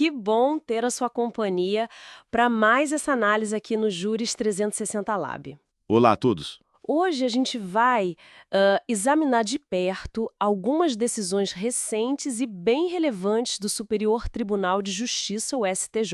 Que bom ter a sua companhia para mais essa análise aqui no Juris 360 Lab. Olá a todos. Hoje a gente vai examinar de perto algumas decisões recentes e bem relevantes do Superior Tribunal de Justiça, o STJ.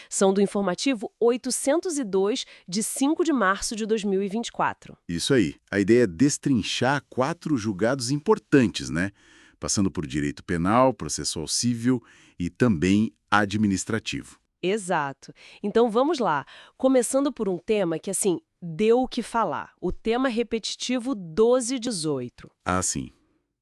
São do informativo 802, de 5 de março de 2024. Isso aí. A ideia é destrinchar 4 julgados importantes, né? Passando por direito penal, processual civil e também administrativo. Exato. Então vamos lá. Começando por um tema que, assim, deu o que falar. O tema repetitivo 1218. Ah, sim.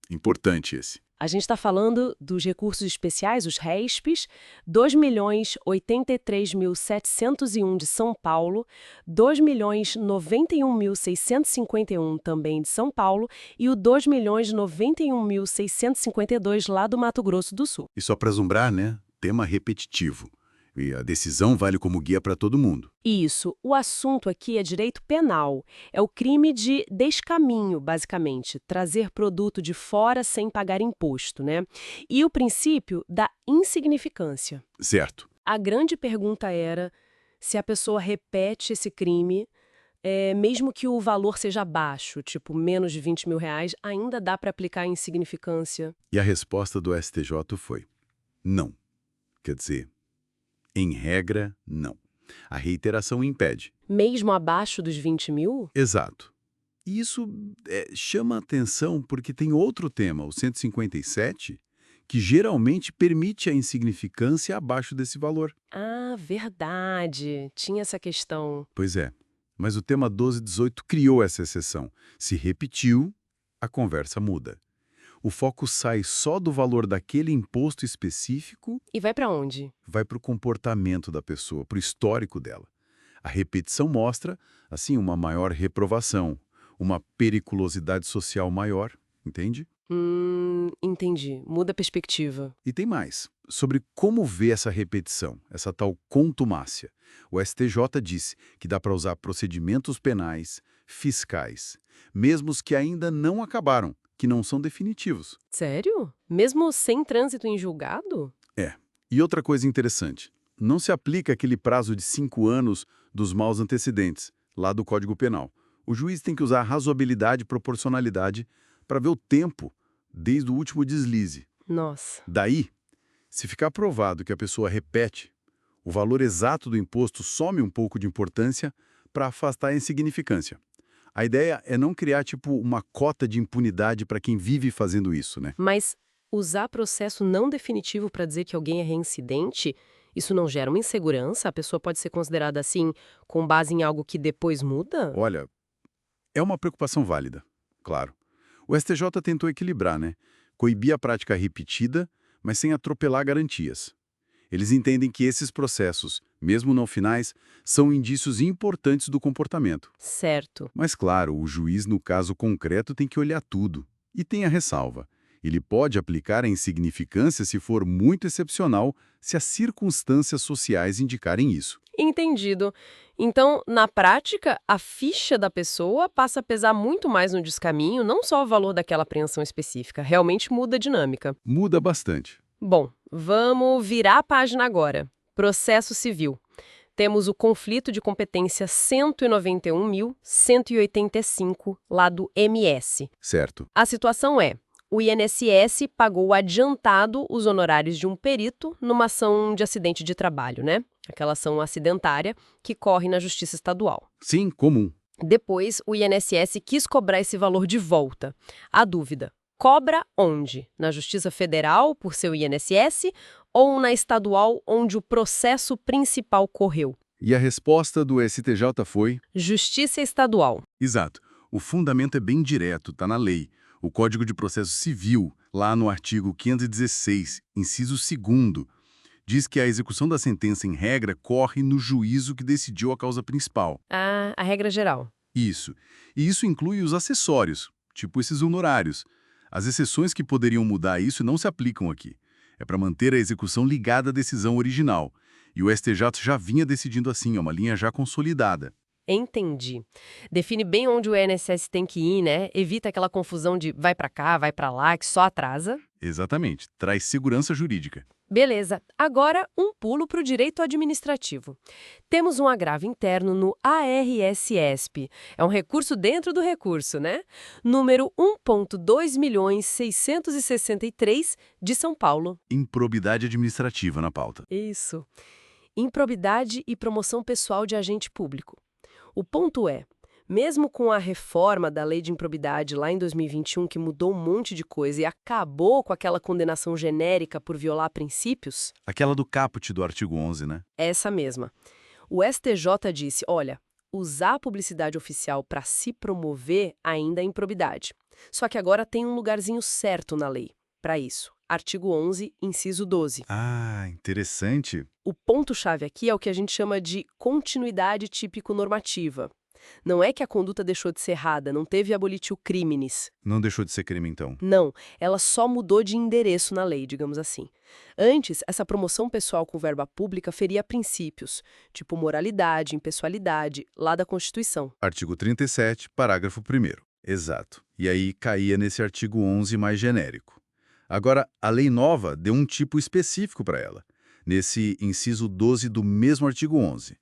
Importante esse. A gente está falando dos recursos especiais, os RESPs, 2.083.701 de São Paulo, 2.091.651 também de São Paulo e o 2.091.652 lá do Mato Grosso do Sul. E só para zumbrar, né? Tema repetitivo. E a decisão vale como guia para todo mundo. Isso. O assunto aqui é direito penal. É o crime de descaminho, basicamente, trazer produto de fora sem pagar imposto, né? E o princípio da insignificância. Certo. A grande pergunta era se a pessoa repete esse crime, mesmo que o valor seja baixo, tipo menos de R$ 20.000, ainda dá para aplicar a insignificância? E a resposta do STJ foi: não. Quer dizer, em regra, não. A reiteração impede. Mesmo abaixo dos 20 mil? Exato. E isso chama atenção porque tem outro tema, o 157, que geralmente permite a insignificância abaixo desse valor. Ah, verdade. Tinha essa questão. Pois é, mas o tema 1218 criou essa exceção. Se repetiu, a conversa muda. O foco sai só do valor daquele imposto específico, E vai para onde? vai para o comportamento da pessoa, para o histórico dela. A repetição mostra, assim, uma maior reprovação, uma periculosidade social maior, entende? Entendi. Muda a perspectiva. E tem mais, sobre como ver essa repetição, essa tal contumácia. O STJ disse que dá para usar procedimentos penais, fiscais, mesmo os que ainda não acabaram, que não são definitivos. Sério? Mesmo sem trânsito em julgado? É. E outra coisa interessante, não se aplica aquele prazo de 5 anos dos maus antecedentes, lá do Código Penal. O juiz tem que usar razoabilidade e proporcionalidade para ver o tempo desde o último deslize. Nossa. Daí, se ficar provado que a pessoa repete, o valor exato do imposto some um pouco de importância para afastar a insignificância. A ideia é não criar, tipo, uma cota de impunidade para quem vive fazendo isso, né? Mas usar processo não definitivo para dizer que alguém é reincidente, isso não gera uma insegurança? A pessoa pode ser considerada assim com base em algo que depois muda? Olha, é uma preocupação válida, claro. O STJ tentou equilibrar, né? Coibir a prática repetida, mas sem atropelar garantias. Eles entendem que esses processos, mesmo não finais, são indícios importantes do comportamento. Certo. Mas, claro, o juiz, no caso concreto, tem que olhar tudo. E tem a ressalva. Ele pode aplicar a insignificância se for muito excepcional, se as circunstâncias sociais indicarem isso. Entendido. Então, na prática, a ficha da pessoa passa a pesar muito mais no descaminho, não só o valor daquela apreensão específica, realmente muda a dinâmica. Muda bastante. Bom, vamos virar a página agora. Processo civil. Temos o conflito de competência 191.185, lá do MS. Certo. A situação é: o INSS pagou adiantado os honorários de um perito numa ação de acidente de trabalho, né? Aquela ação acidentária que corre na Justiça Estadual. Sim, comum. Depois, o INSS quis cobrar esse valor de volta. A dúvida: cobra onde? Na Justiça Federal, por seu INSS, ou na estadual, onde o processo principal correu? E a resposta do STJ foi? Justiça Estadual. Exato. O fundamento é bem direto, está na lei. O Código de Processo Civil, lá no artigo 516, inciso 2º, diz que a execução da sentença em regra corre no juízo que decidiu a causa principal. Ah, a regra geral. Isso. E isso inclui os acessórios, tipo esses honorários. As exceções que poderiam mudar isso não se aplicam aqui. É para manter a execução ligada à decisão original. E o STJ já vinha decidindo assim, é uma linha já consolidada. Entendi. Define bem onde o INSS tem que ir, né? Evita aquela confusão de vai pra cá, vai pra lá, que só atrasa. Exatamente. Traz segurança jurídica. Beleza, agora um pulo para o direito administrativo. Temos um agravo interno no ARS-ESP. É um recurso dentro do recurso, né? Número 1.2.663 de São Paulo. Improbidade administrativa na pauta. Isso. Improbidade e promoção pessoal de agente público. O ponto é, mesmo com a reforma da lei de improbidade lá em 2021, que mudou um monte de coisa e acabou com aquela condenação genérica por violar princípios, Aquela do caput do artigo 11, né? essa mesma. O STJ disse, olha, usar a publicidade oficial para se promover ainda é improbidade. Só que agora tem um lugarzinho certo na lei para isso. Artigo 11, inciso 12. Ah, interessante. O ponto-chave aqui é o que a gente chama de continuidade típico-normativa. Não é que a conduta deixou de ser errada, não teve abolitio criminis. Não deixou de ser crime, então. Não, ela só mudou de endereço na lei, digamos assim. Antes, essa promoção pessoal com verba pública feria princípios, tipo moralidade, impessoalidade, lá da Constituição. Artigo 37, parágrafo 1º. Exato. E aí caía nesse artigo 11 mais genérico. Agora, a lei nova deu um tipo específico para ela, nesse inciso 12 do mesmo artigo 11.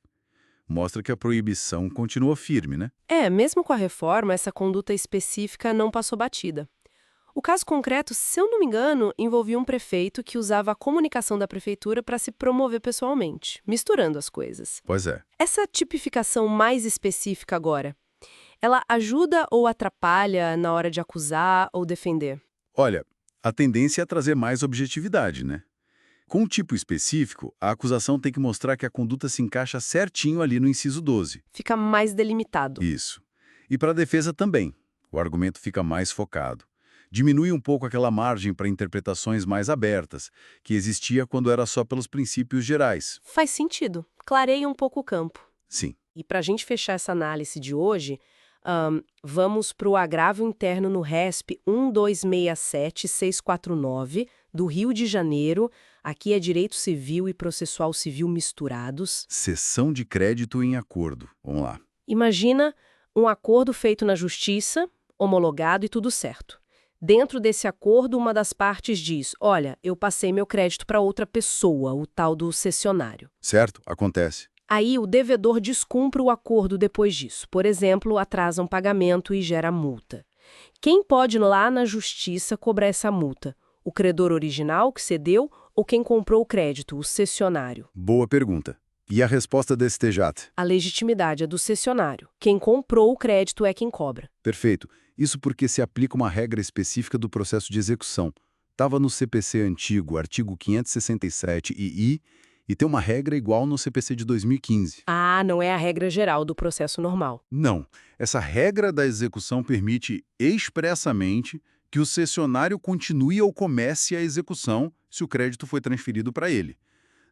Mostra que a proibição continua firme, né? Mesmo com a reforma, essa conduta específica não passou batida. O caso concreto, se eu não me engano, envolvia um prefeito que usava a comunicação da prefeitura para se promover pessoalmente, misturando as coisas. Pois é. Essa tipificação mais específica agora, ela ajuda ou atrapalha na hora de acusar ou defender? Olha, a tendência é trazer mais objetividade, né? Com um tipo específico, a acusação tem que mostrar que a conduta se encaixa certinho ali no inciso 12. Fica mais delimitado. Isso. E para a defesa também. O argumento fica mais focado. Diminui um pouco aquela margem para interpretações mais abertas, que existia quando era só pelos princípios gerais. Faz sentido. Clareia um pouco o campo. Sim. E para a gente fechar essa análise de hoje, vamos para o agravo interno no RESP 1267649, do Rio de Janeiro. Aqui é direito civil e processual civil misturados. Cessão de crédito em acordo. Vamos lá. Imagina um acordo feito na justiça, homologado e tudo certo. Dentro desse acordo, uma das partes diz, olha, eu passei meu crédito para outra pessoa, o tal do cessionário. Certo? Acontece. Aí o devedor descumpre o acordo depois disso. Por exemplo, atrasa um pagamento e gera multa. Quem pode ir lá na justiça cobrar essa multa? O credor original que cedeu ou quem comprou o crédito, o cessionário? Boa pergunta. E a resposta desse TJ? A legitimidade é do cessionário. Quem comprou o crédito é quem cobra. Perfeito. Isso porque se aplica uma regra específica do processo de execução. Estava no CPC antigo, artigo 567-II, e tem uma regra igual no CPC de 2015. Ah, não é a regra geral do processo normal. Não. Essa regra da execução permite expressamente que o cessionário continue ou comece a execução se o crédito foi transferido para ele.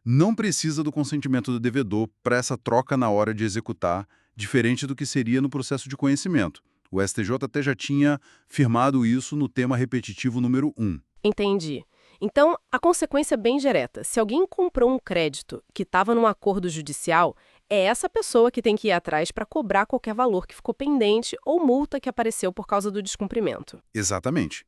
Não precisa do consentimento do devedor para essa troca na hora de executar, diferente do que seria no processo de conhecimento. O STJ até já tinha firmado isso no tema repetitivo número 1. Entendi. Então, a consequência é bem direta. Se alguém comprou um crédito que estava num acordo judicial, é essa pessoa que tem que ir atrás para cobrar qualquer valor que ficou pendente ou multa que apareceu por causa do descumprimento. Exatamente.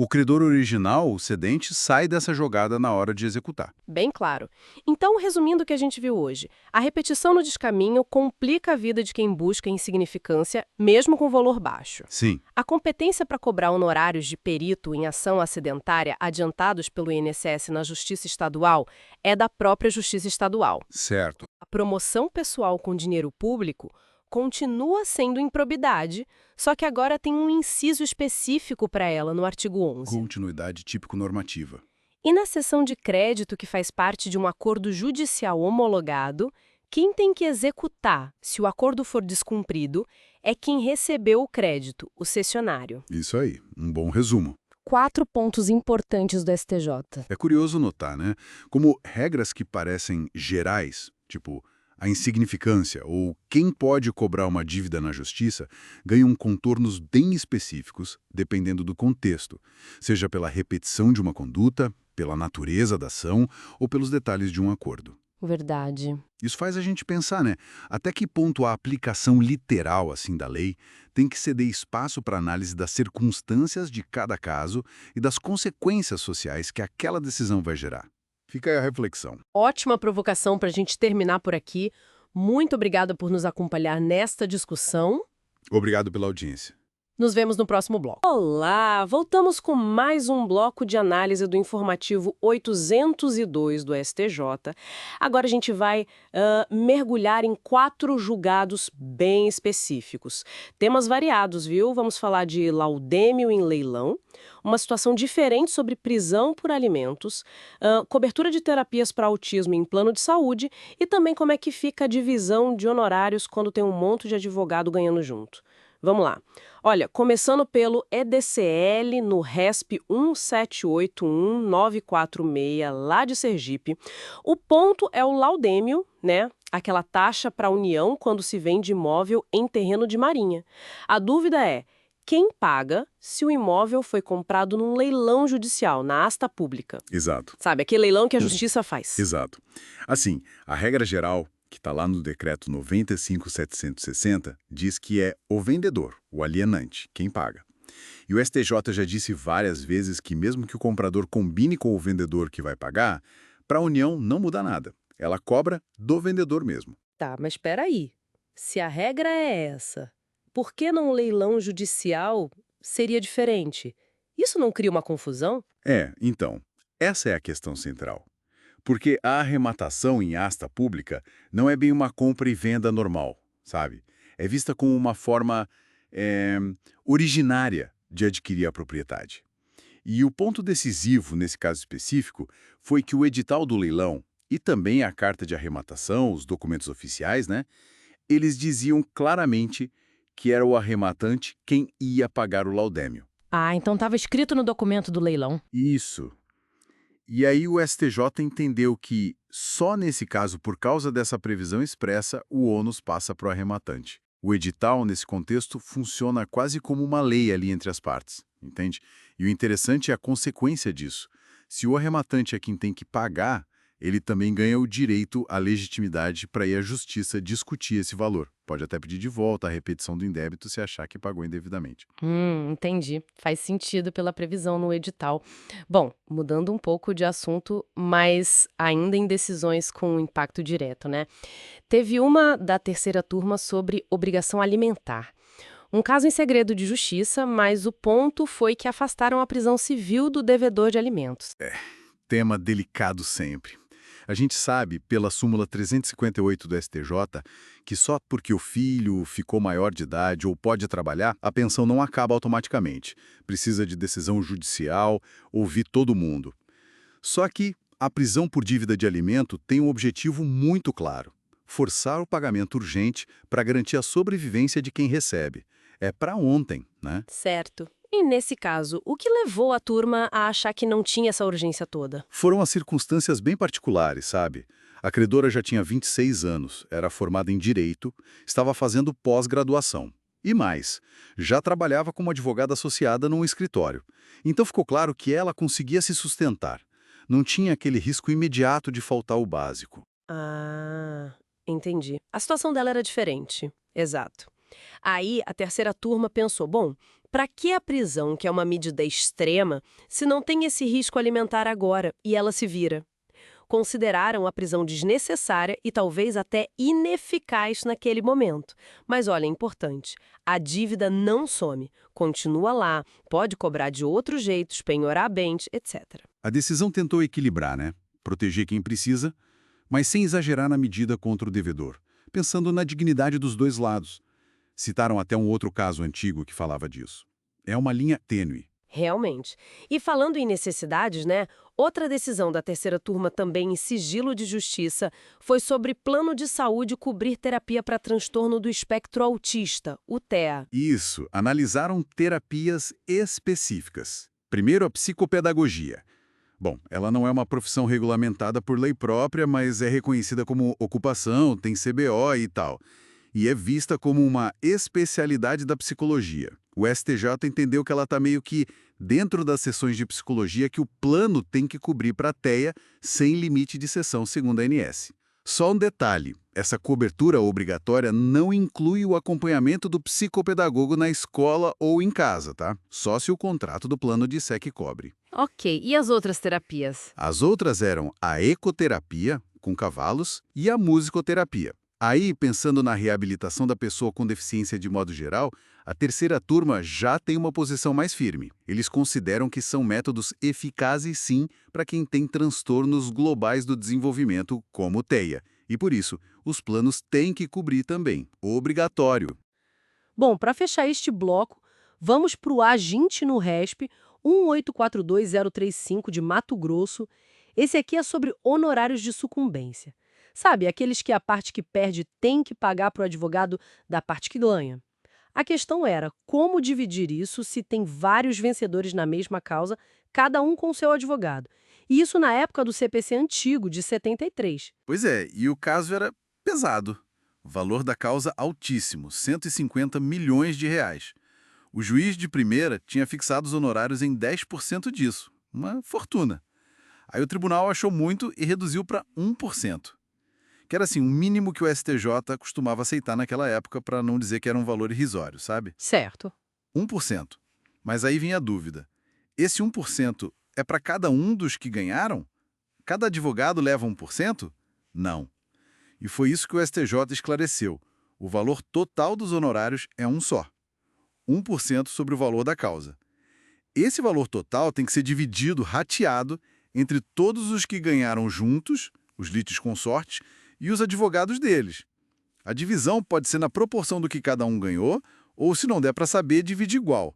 O credor original, o cedente, sai dessa jogada na hora de executar. Bem claro. Então, resumindo o que a gente viu hoje, a repetição no descaminho complica a vida de quem busca insignificância, mesmo com valor baixo. Sim. A competência para cobrar honorários de perito em ação acidentária adiantados pelo INSS na Justiça Estadual é da própria Justiça Estadual. Certo. A promoção pessoal com dinheiro público continua sendo improbidade, só que agora tem um inciso específico para ela no artigo 11. Continuidade típico-normativa. E na seção de crédito, que faz parte de um acordo judicial homologado, quem tem que executar, se o acordo for descumprido, é quem recebeu o crédito, o cessionário. Isso aí, um bom resumo. 4 pontos importantes do STJ. É curioso notar, né? Como regras que parecem gerais, tipo a insignificância ou quem pode cobrar uma dívida na justiça, ganham contornos bem específicos, dependendo do contexto, seja pela repetição de uma conduta, pela natureza da ação ou pelos detalhes de um acordo. Verdade. Isso faz a gente pensar, né? Até que ponto a aplicação literal assim da lei tem que ceder espaço para análise das circunstâncias de cada caso e das consequências sociais que aquela decisão vai gerar. Fica aí a reflexão. Ótima provocação para a gente terminar por aqui. Muito obrigada por nos acompanhar nesta discussão. Obrigado pela audiência. Nos vemos no próximo bloco. Olá! Voltamos com mais um bloco de análise do informativo 802 do STJ. Agora a gente vai mergulhar em 4 julgados bem específicos. Temas variados, viu? Vamos falar de laudêmio em leilão, uma situação diferente sobre prisão por alimentos, cobertura de terapias para autismo em plano de saúde e também como é que fica a divisão de honorários quando tem um monte de advogado ganhando junto. Vamos lá. Olha, começando pelo EDCL no RESP 1781946, lá de Sergipe. O ponto é o laudêmio, né? Aquela taxa para a União quando se vende imóvel em terreno de marinha. A dúvida é, quem paga se o imóvel foi comprado num leilão judicial, na asta pública? Exato. Sabe, aquele leilão que a justiça faz. Exato. Assim, a regra geral, que está lá no decreto 95.760, diz que é o vendedor, o alienante, quem paga. E o STJ já disse várias vezes que mesmo que o comprador combine com o vendedor que vai pagar, para a União não muda nada. Ela cobra do vendedor mesmo. Tá, mas espera aí. Se a regra é essa, por que num leilão judicial seria diferente? Isso não cria uma confusão? Então, essa é a questão central. Porque a arrematação em asta pública não é bem uma compra e venda normal, sabe? É vista como uma forma originária de adquirir a propriedade. E o ponto decisivo, nesse caso específico, foi que o edital do leilão e também a carta de arrematação, os documentos oficiais, né? Eles diziam claramente que era o arrematante quem ia pagar o laudêmio. Ah, então estava escrito no documento do leilão. Isso. E aí o STJ entendeu que, só nesse caso, por causa dessa previsão expressa, o ônus passa para o arrematante. O edital, nesse contexto, funciona quase como uma lei ali entre as partes, entende? E o interessante é a consequência disso. Se o arrematante é quem tem que pagar, ele também ganha o direito à legitimidade para ir à justiça discutir esse valor. Pode até pedir de volta a repetição do indébito se achar que pagou indevidamente. Entendi. Faz sentido pela previsão no edital. Bom, mudando um pouco de assunto, mas ainda em decisões com impacto direto, né? Teve uma da terceira turma sobre obrigação alimentar. Um caso em segredo de justiça, mas o ponto foi que afastaram a prisão civil do devedor de alimentos. Tema delicado sempre. A gente sabe, pela súmula 358 do STJ, que só porque o filho ficou maior de idade ou pode trabalhar, a pensão não acaba automaticamente. Precisa de decisão judicial, ouvir todo mundo. Só que a prisão por dívida de alimento tem um objetivo muito claro: forçar o pagamento urgente para garantir a sobrevivência de quem recebe. É para ontem, né? Certo. E nesse caso, o que levou a turma a achar que não tinha essa urgência toda? Foram as circunstâncias bem particulares, sabe? A credora já tinha 26 anos, era formada em Direito, estava fazendo pós-graduação. E mais, já trabalhava como advogada associada num escritório. Então ficou claro que ela conseguia se sustentar. Não tinha aquele risco imediato de faltar o básico. Ah, entendi. A situação dela era diferente. Exato. Aí a terceira turma pensou, bom, para que a prisão, que é uma medida extrema, se não tem esse risco alimentar agora e ela se vira? Consideraram a prisão desnecessária e talvez até ineficaz naquele momento. Mas olha, é importante, a dívida não some, continua lá, pode cobrar de outros jeitos, penhorar bens, etc. A decisão tentou equilibrar, né? Proteger quem precisa, mas sem exagerar na medida contra o devedor, pensando na dignidade dos dois lados. Citaram até um outro caso antigo que falava disso. É uma linha tênue. Realmente. E falando em necessidades, né? Outra decisão da terceira turma, também em sigilo de justiça, foi sobre plano de saúde cobrir terapia para transtorno do espectro autista, o TEA. Isso, analisaram terapias específicas. Primeiro, a psicopedagogia. Bom, ela não é uma profissão regulamentada por lei própria, mas é reconhecida como ocupação, tem CBO e tal. E é vista como uma especialidade da psicologia. O STJ entendeu que ela está meio que dentro das sessões de psicologia que o plano tem que cobrir para a TEA sem limite de sessão, segundo a ANS. Só um detalhe, essa cobertura obrigatória não inclui o acompanhamento do psicopedagogo na escola ou em casa, tá? Só se o contrato do plano disser cobre. Ok, e as outras terapias? As outras eram a ecoterapia, com cavalos, e a musicoterapia. Aí, pensando na reabilitação da pessoa com deficiência de modo geral, a terceira turma já tem uma posição mais firme. Eles consideram que são métodos eficazes, sim, para quem tem transtornos globais do desenvolvimento, como TEA. E por isso, os planos têm que cobrir também. Obrigatório. Bom, para fechar este bloco, vamos para o Aginte no RESP 1842035 de Mato Grosso. Esse aqui é sobre honorários de sucumbência. Sabe, aqueles que a parte que perde tem que pagar para o advogado da parte que ganha. A questão era como dividir isso se tem vários vencedores na mesma causa, cada um com seu advogado. E isso na época do CPC antigo, de 73. Pois é, e o caso era pesado. Valor da causa altíssimo, 150 milhões de reais. O juiz de primeira tinha fixado os honorários em 10% disso, uma fortuna. Aí o tribunal achou muito e reduziu para 1%. Que era assim, o mínimo que o STJ costumava aceitar naquela época, para não dizer que era um valor irrisório, sabe? Certo. 1%. Mas aí vinha a dúvida. Esse 1% é para cada um dos que ganharam? Cada advogado leva 1%? Não. E foi isso que o STJ esclareceu. O valor total dos honorários é um só. 1% sobre o valor da causa. Esse valor total tem que ser dividido, rateado, entre todos os que ganharam juntos, os litisconsortes, e os advogados deles. A divisão pode ser na proporção do que cada um ganhou, ou, se não der para saber, dividir igual.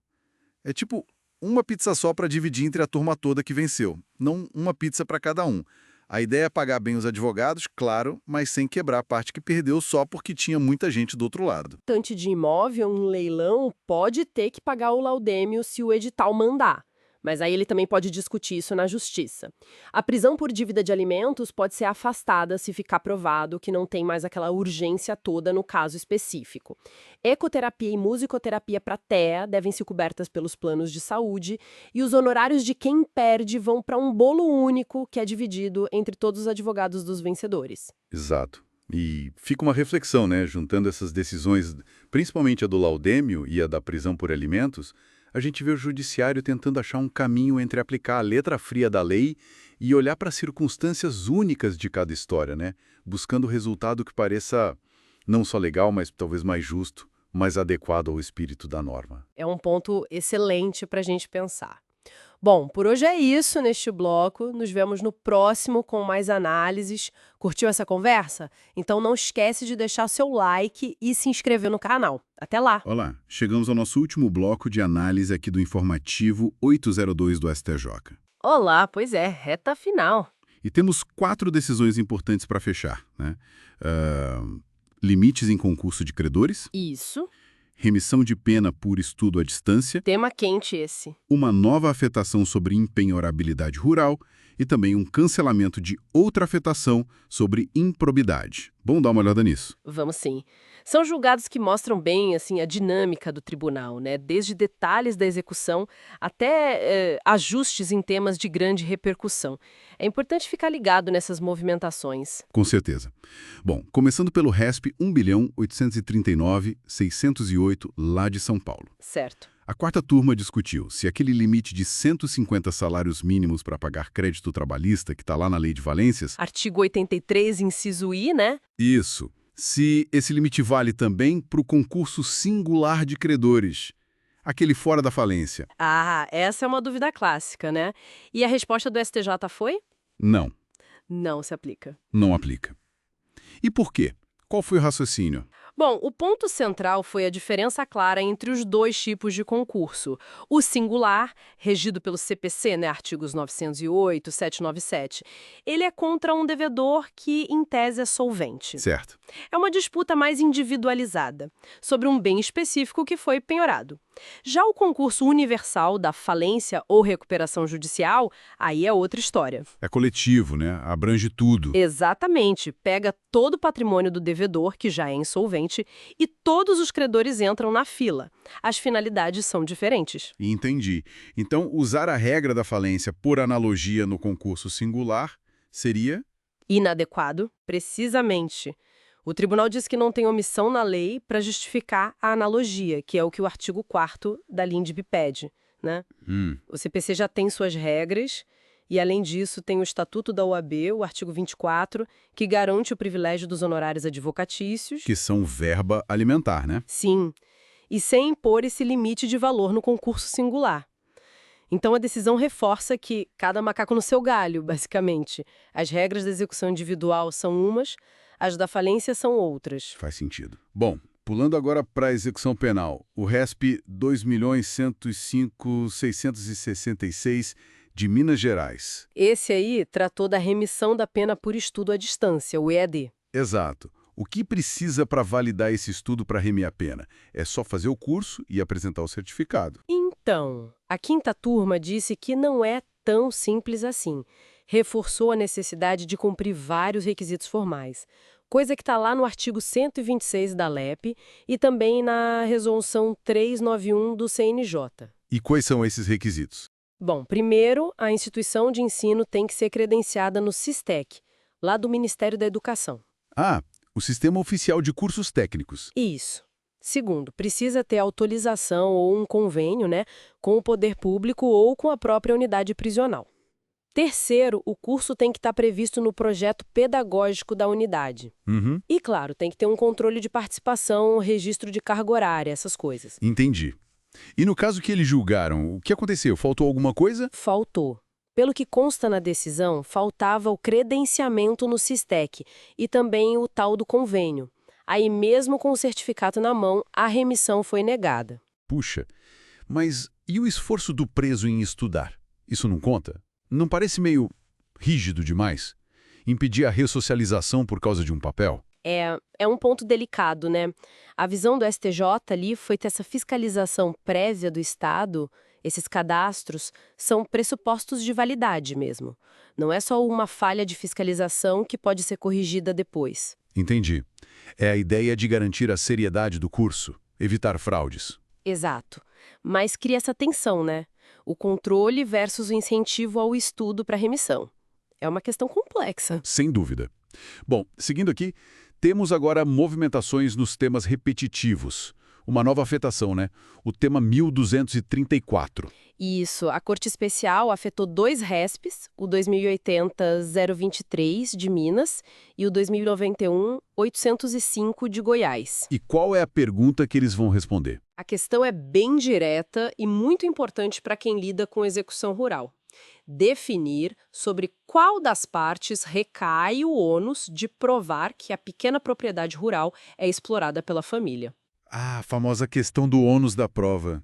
É tipo uma pizza só para dividir entre a turma toda que venceu, não uma pizza para cada um. A ideia é pagar bem os advogados, claro, mas sem quebrar a parte que perdeu só porque tinha muita gente do outro lado. Tante de imóvel, um leilão, pode ter que pagar o laudêmio se o edital mandar. Mas aí ele também pode discutir isso na justiça. A prisão por dívida de alimentos pode ser afastada se ficar provado que não tem mais aquela urgência toda no caso específico. Ecoterapia e musicoterapia para TEA devem ser cobertas pelos planos de saúde e os honorários de quem perde vão para um bolo único que é dividido entre todos os advogados dos vencedores. Exato. E fica uma reflexão, né? Juntando essas decisões, principalmente a do laudêmio e a da prisão por alimentos, a gente vê o judiciário tentando achar um caminho entre aplicar a letra fria da lei e olhar para as circunstâncias únicas de cada história, né? Buscando o resultado que pareça não só legal, mas talvez mais justo, mais adequado ao espírito da norma. É um ponto excelente para a gente pensar. Bom, por hoje é isso neste bloco. Nos vemos no próximo com mais análises. Curtiu essa conversa? Então não esquece de deixar seu like e se inscrever no canal. Até lá! Olá, chegamos ao nosso último bloco de análise aqui do informativo 802 do STJ. Olá, pois é, reta final. E temos 4 decisões importantes para fechar, né? Limites em concurso de credores, Isso. remissão de pena por estudo à distância, Tema quente esse. uma nova afetação sobre empenhorabilidade rural e também um cancelamento de outra afetação sobre improbidade. Bom dar uma olhada nisso. Vamos sim. São julgados que mostram bem assim a dinâmica do tribunal, né? Desde detalhes da execução até ajustes em temas de grande repercussão. É importante ficar ligado nessas movimentações. Com certeza. Bom, começando pelo RESP 1.839.608, lá de São Paulo. Certo. A quarta turma discutiu se aquele limite de 150 salários mínimos para pagar crédito trabalhista que está lá na Lei de Valências... Artigo 83, inciso I, né? Isso. Se esse limite vale também para o concurso singular de credores, aquele fora da falência. Ah, essa é uma dúvida clássica, né? E a resposta do STJ foi? Não, Não se aplica. não aplica. E por quê? Qual foi o raciocínio? Bom, o ponto central foi a diferença clara entre os dois tipos de concurso. O singular, regido pelo CPC, né, artigos 908, 797, ele é contra um devedor que, em tese, é solvente. Certo. É uma disputa mais individualizada, sobre um bem específico que foi penhorado. Já o concurso universal da falência ou recuperação judicial, aí é outra história. É coletivo, né? Abrange tudo. Exatamente. Pega todo o patrimônio do devedor, que já é insolvente, e todos os credores entram na fila. As finalidades são diferentes. Entendi. Então, usar a regra da falência por analogia no concurso singular seria... Inadequado, precisamente. O tribunal diz que não tem omissão na lei para justificar a analogia, que é o que o artigo 4º da LINDB pede, né? O CPC já tem suas regras e, além disso, tem o Estatuto da OAB, o artigo 24, que garante o privilégio dos honorários advocatícios. Que são verba alimentar, né? Sim, e sem impor esse limite de valor no concurso singular. Então, a decisão reforça que cada macaco no seu galho, basicamente. As regras da execução individual são umas, as da falência são outras. Faz sentido. Bom, pulando agora para a execução penal, o RESP 2.105.666 de Minas Gerais. Esse aí tratou da remissão da pena por estudo à distância, o EAD. Exato. O que precisa para validar esse estudo para remir a pena? É só fazer o curso e apresentar o certificado. Então, a quinta turma disse que não é tão simples assim. Reforçou a necessidade de cumprir vários requisitos formais, coisa que está lá no artigo 126 da LEP e também na resolução 391 do CNJ. E quais são esses requisitos? Bom, primeiro, a instituição de ensino tem que ser credenciada no SISTEC, lá do Ministério da Educação. Ah, o Sistema Oficial de Cursos Técnicos. Isso. Segundo, precisa ter autorização ou um convênio, né, com o poder público ou com a própria unidade prisional. Terceiro, o curso tem que estar previsto no projeto pedagógico da unidade. E, claro, tem que ter um controle de participação, registro de carga horária, essas coisas. Entendi. E no caso que eles julgaram, o que aconteceu? Faltou alguma coisa? Faltou. Pelo que consta na decisão, faltava o credenciamento no SISTEC e também o tal do convênio. Aí, mesmo com o certificado na mão, a remissão foi negada. Puxa, mas e o esforço do preso em estudar? Isso não conta? Não parece meio rígido demais? Impedir a ressocialização por causa de um papel? É um ponto delicado, né? A visão do STJ ali foi ter essa fiscalização prévia do Estado, esses cadastros, são pressupostos de validade mesmo. Não é só uma falha de fiscalização que pode ser corrigida depois. Entendi. É a ideia de garantir a seriedade do curso, evitar fraudes. Exato. Mas cria essa tensão, né? O controle versus o incentivo ao estudo para remissão. É uma questão complexa. Sem dúvida. Bom, seguindo aqui, temos agora movimentações nos temas repetitivos. Uma nova afetação, né? O tema 1234. Isso, a Corte Especial afetou 2 RESPs, o 2080-023 de Minas e o 2091-805 de Goiás. E qual é a pergunta que eles vão responder? A questão é bem direta e muito importante para quem lida com execução rural. Definir sobre qual das partes recai o ônus de provar que a pequena propriedade rural é explorada pela família. Ah, a famosa questão do ônus da prova.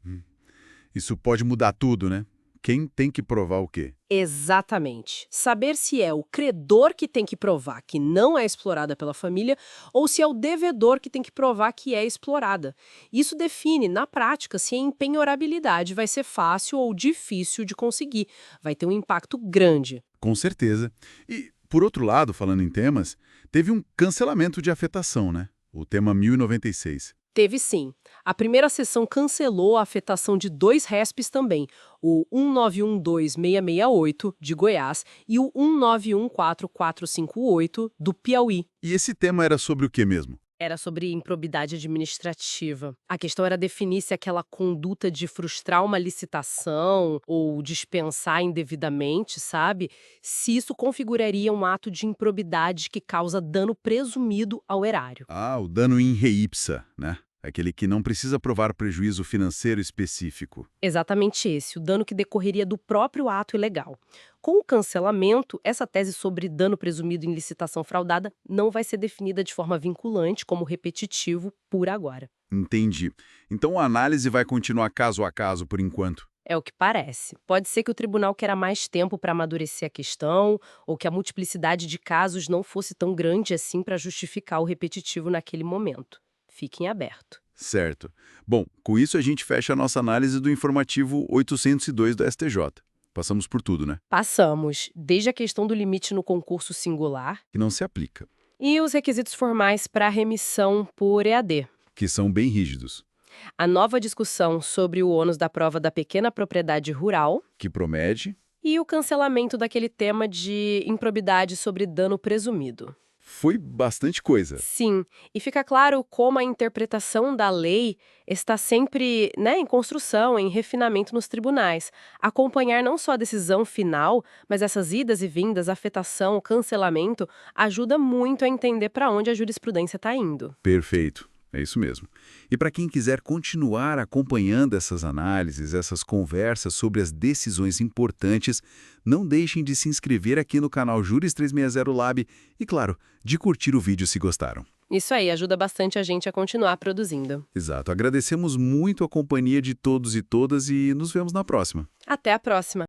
Isso pode mudar tudo, né? Quem tem que provar o quê? Exatamente. Saber se é o credor que tem que provar que não é explorada pela família ou se é o devedor que tem que provar que é explorada. Isso define, na prática, se a empenhorabilidade vai ser fácil ou difícil de conseguir. Vai ter um impacto grande. Com certeza. E, por outro lado, falando em temas, teve um cancelamento de afetação, né? O tema 1096. Teve sim. A primeira sessão cancelou a afetação de 2 RESPs também, o 1912668 de Goiás e o 1914458 do Piauí. E esse tema era sobre o quê mesmo? Era sobre improbidade administrativa. A questão era definir se aquela conduta de frustrar uma licitação ou dispensar indevidamente, sabe? Se isso configuraria um ato de improbidade que causa dano presumido ao erário. Ah, o dano in re ipsa, né? Aquele que não precisa provar prejuízo financeiro específico. Exatamente esse, o dano que decorreria do próprio ato ilegal. Com o cancelamento, essa tese sobre dano presumido em licitação fraudada não vai ser definida de forma vinculante como repetitivo por agora. Entendi. Então a análise vai continuar caso a caso por enquanto. É o que parece. Pode ser que o tribunal queira mais tempo para amadurecer a questão ou que a multiplicidade de casos não fosse tão grande assim para justificar o repetitivo naquele momento. Fique em aberto. Certo. Bom, com isso a gente fecha a nossa análise do informativo 802 do STJ. Passamos por tudo, né? Passamos, desde a questão do limite no concurso singular Que não se aplica. e os requisitos formais para remissão por EAD. Que são bem rígidos. A nova discussão sobre o ônus da prova da pequena propriedade rural Que promete E o cancelamento daquele tema de improbidade sobre dano presumido. Foi bastante coisa. Sim, e fica claro como a interpretação da lei está sempre, né, em construção, em refinamento nos tribunais. Acompanhar não só a decisão final, mas essas idas e vindas, afetação, cancelamento, ajuda muito a entender para onde a jurisprudência está indo. Perfeito. É isso mesmo. E para quem quiser continuar acompanhando essas análises, essas conversas sobre as decisões importantes, não deixem de se inscrever aqui no canal Juris 360 Lab e, claro, de curtir o vídeo se gostaram. Isso aí, ajuda bastante a gente a continuar produzindo. Exato. Agradecemos muito a companhia de todos e todas e nos vemos na próxima. Até a próxima!